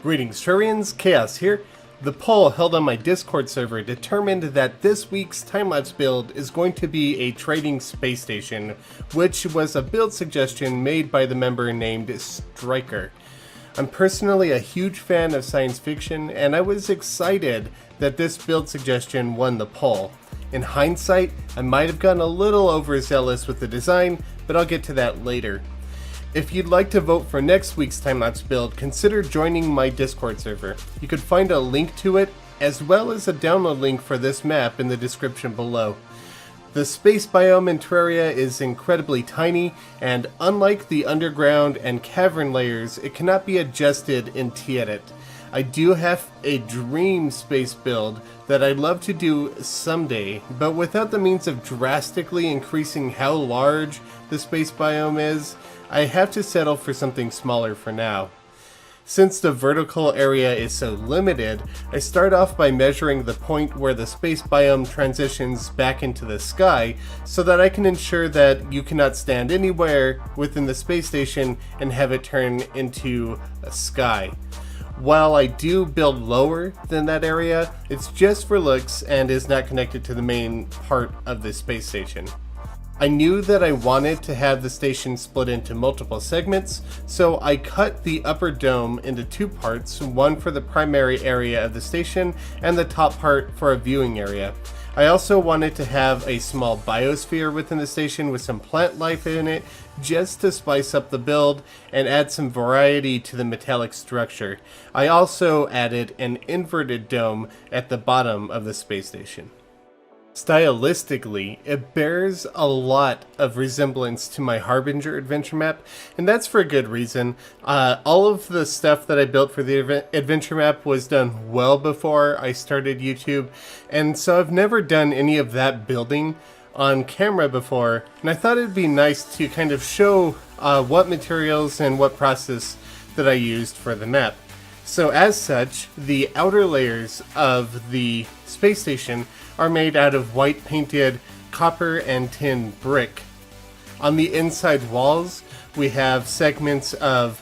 Greetings Terrarians, Khaios here. The poll held on my Discord server determined that this week's Timelapse build is going to be a trading space station, which was a build suggestion made by the member named Striker. I'm personally a huge fan of science fiction, and I was excited that this build suggestion won the poll. In hindsight, I might have gotten a little overzealous with the design, but I'll get to that later. If you'd like to vote for next week's Timelapse build, consider joining my Discord server. You could find a link to it, as well as a download link for this map in the description below. The space biome in Terraria is incredibly tiny, and unlike the underground and cavern layers, it cannot be adjusted in T-Edit. I do have a dream space build that I'd love to do someday, but without the means of drastically increasing how large the space biome is, I have to settle for something smaller for now. Since the vertical area is so limited, I start off by measuring the point where the space biome transitions back into the sky so that I can ensure that you cannot stand anywhere within the space station and have it turn into a sky. While I do build lower than that area, it's just for looks and is not connected to the main part of the space station. I knew that I wanted to have the station split into multiple segments, so I cut the upper dome into two parts, one for the primary area of the station and the top part for a viewing area. I also wanted to have a small biosphere within the station with some plant life in it, just to spice up the build and add some variety to the metallic structure. I also added an inverted dome at the bottom of the space station. Stylistically, it bears a lot of resemblance to my Harbinger adventure map, and that's for a good reason. All of the stuff that I built for the adventure map was done well before I started YouTube, and so I've never done any of that building on camera before, and I thought it'd be nice to kind of show what materials and what process that I used for the map. So as such, the outer layers of the space station are made out of white painted copper and tin brick. On the inside walls, we have segments of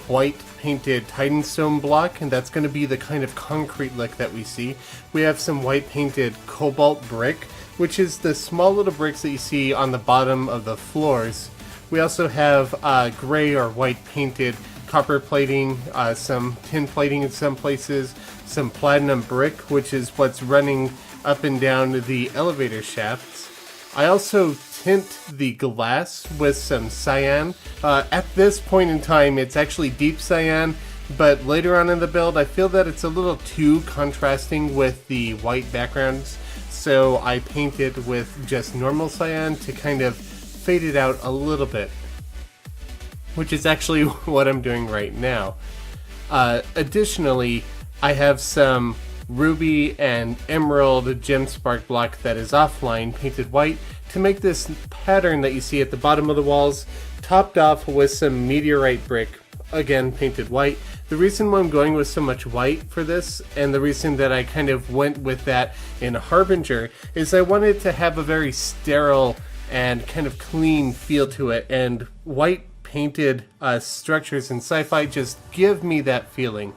white painted Titanstone block, and that's going to be the kind of concrete look that we see. We have some white painted cobalt brick, which is the small little bricks that you see on the bottom of the floors. We also have gray or white painted copper plating, some tin plating in some places, some platinum brick, which is what's running up and down the elevator shafts. I also tint the glass with some cyan. At this point in time, it's actually deep cyan, but later on in the build, I feel that it's a little too contrasting with the white backgrounds, so I painted with just normal cyan to kind of fade it out a little bit, which is actually what I'm doing right now. Additionally, I have some ruby and emerald gem spark block that is offline painted white to make this pattern that you see at the bottom of the walls, topped off with some meteorite brick, again painted white. The reason why I'm going with so much white for this, and the reason that I kind of went with that in Harbinger, is I wanted to have a very sterile and kind of clean feel to it, and white painted structures in Sci-Fi just give me that feeling.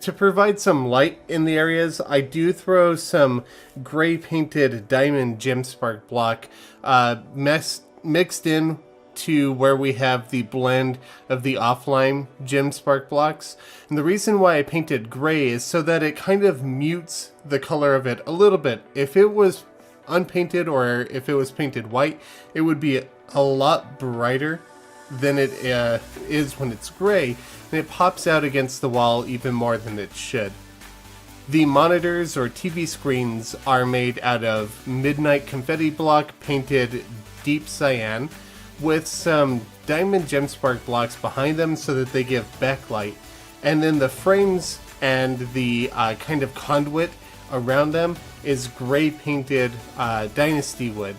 To provide some light in the areas, I do throw some gray painted diamond gem spark block mixed in to where we have the blend of the offline gem spark blocks. And the reason why I painted gray is so that it kind of mutes the color of it a little bit. If it was unpainted or if it was painted white, it would be a lot brighter than it is when it's gray, and it pops out against the wall even more than it should. The monitors or TV screens are made out of midnight confetti block painted deep cyan with some diamond gem spark blocks behind them so that they give backlight, and then the frames and the kind of conduit around them is gray painted dynasty wood.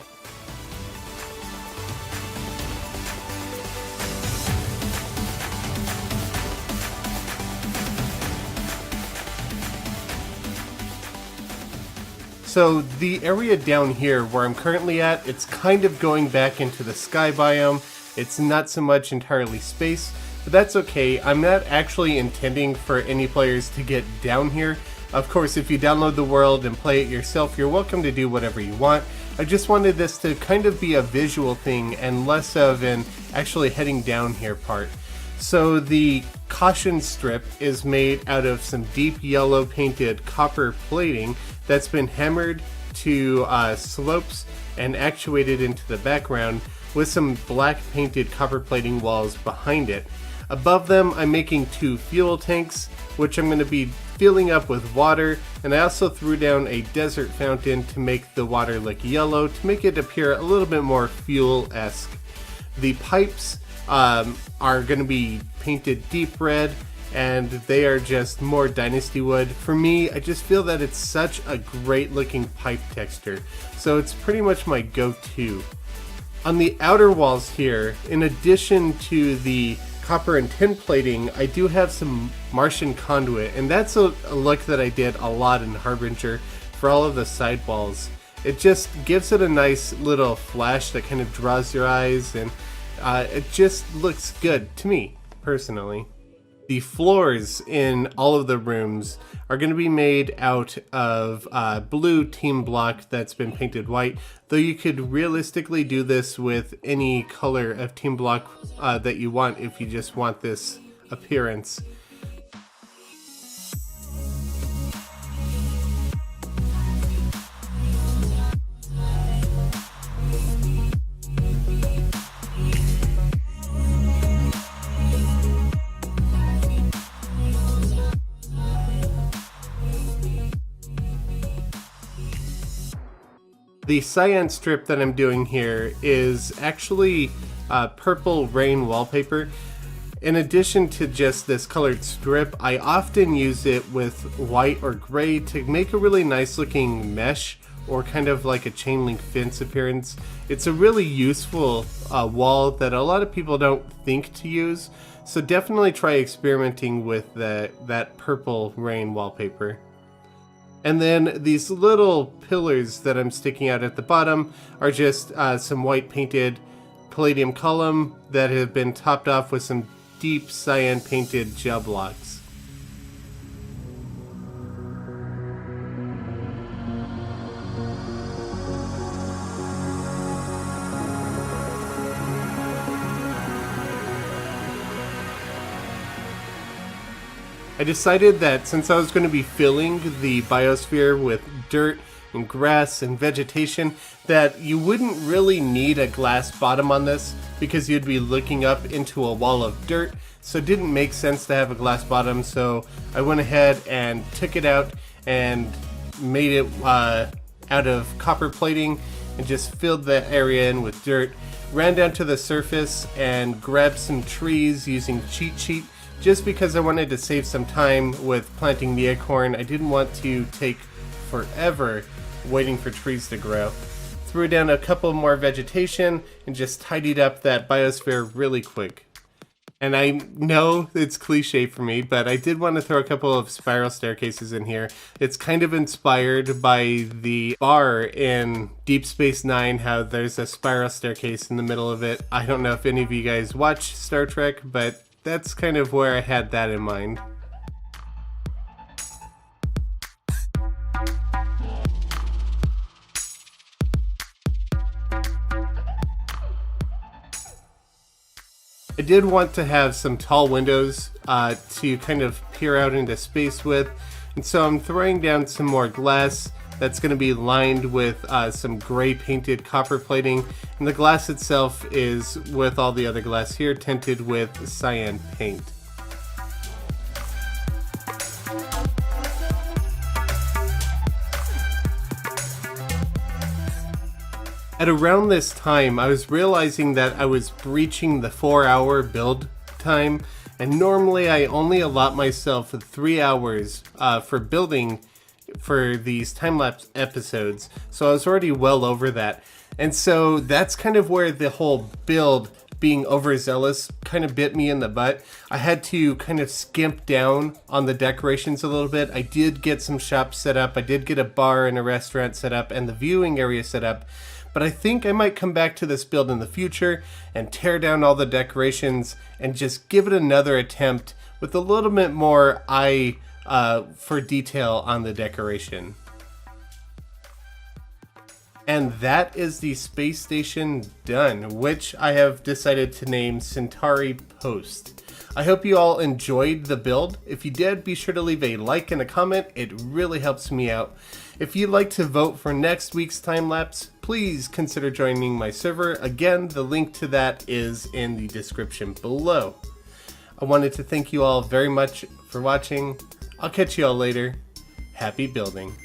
So the area down here where I'm currently at, it's kind of going back into the sky biome. It's not so much entirely space, but that's okay. I'm not actually intending for any players to get down here. Of course, if you download the world and play it yourself, you're welcome to do whatever you want. I just wanted this to kind of be a visual thing and less of an actually heading down here part. So the caution strip is made out of some deep yellow painted copper plating that's been hammered to slopes and actuated into the background with some black painted copper plating walls behind it. Above them, I'm making 2 fuel tanks, which I'm going to be filling up with water, and I also threw down a desert fountain to make the water look yellow to make it appear a little bit more fuel-esque. The pipes are going to be painted deep red, and they are just more dynasty wood. For me, I just feel that it's such a great looking pipe texture, so it's pretty much my go-to. On the outer walls here, in addition to the copper and tin plating, I do have some Martian conduit, and that's a look that I did a lot in Harbinger for all of the side walls. It just gives it a nice little flash that kind of draws your eyes, and it just looks good to me, personally. The floors in all of the rooms are going to be made out of blue team block that's been painted white, though you could realistically do this with any color of team block that you want if you just want this appearance. The cyan strip that I'm doing here is actually purple rain wallpaper. In addition to just this colored strip, I often use it with white or gray to make a really nice looking mesh or kind of like a chain link fence appearance. It's a really useful wall that a lot of people don't think to use, so definitely try experimenting with that purple rain wallpaper. And then these little pillars that I'm sticking out at the bottom are just some white painted palladium column that have been topped off with some deep cyan painted gel blocks. I decided that since I was going to be filling the biosphere with dirt and grass and vegetation, that you wouldn't really need a glass bottom on this because you'd be looking up into a wall of dirt, so it didn't make sense to have a glass bottom. So I went ahead and took it out and made it out of copper plating and just filled that area in with dirt. Ran down to the surface and grabbed some trees using cheat sheet. Just because I wanted to save some time with planting the acorn, I didn't want to take forever waiting for trees to grow. Threw down a couple more vegetation and just tidied up that biosphere really quick. And I know it's cliche for me, but I did want to throw a couple of spiral staircases in here. It's kind of inspired by the bar in Deep Space Nine, how there's a spiral staircase in the middle of it. I don't know if any of you guys watch Star Trek, but that's kind of where I had that in mind. I did want to have some tall windows to kind of peer out into space with, and so I'm throwing down some more glass that's going to be lined with some gray painted copper plating, and the glass itself is, with all the other glass here, tinted with cyan paint. At around this time, I was realizing that I was breaching the 4-hour build time, and normally I only allot myself 3 hours for building for these time-lapse episodes, so I was already well over that. And so that's kind of where the whole build being overzealous kind of bit me in the butt. I had to kind of skimp down on the decorations a little bit. I did get some shops set up, I did get a bar and a restaurant set up, and the viewing area set up, but I think I might come back to this build in the future and tear down all the decorations and just give it another attempt with a little bit more eye for detail on the decoration. And that is the space station done, which I have decided to name Centauri Post. I hope you all enjoyed the build. If you did, be sure to leave a like and a comment. It really helps me out. If you'd like to vote for next week's time lapse, please consider joining my server. Again, the link to that is in the description below. I wanted to thank you all very much for watching. I'll catch you all later. Happy building.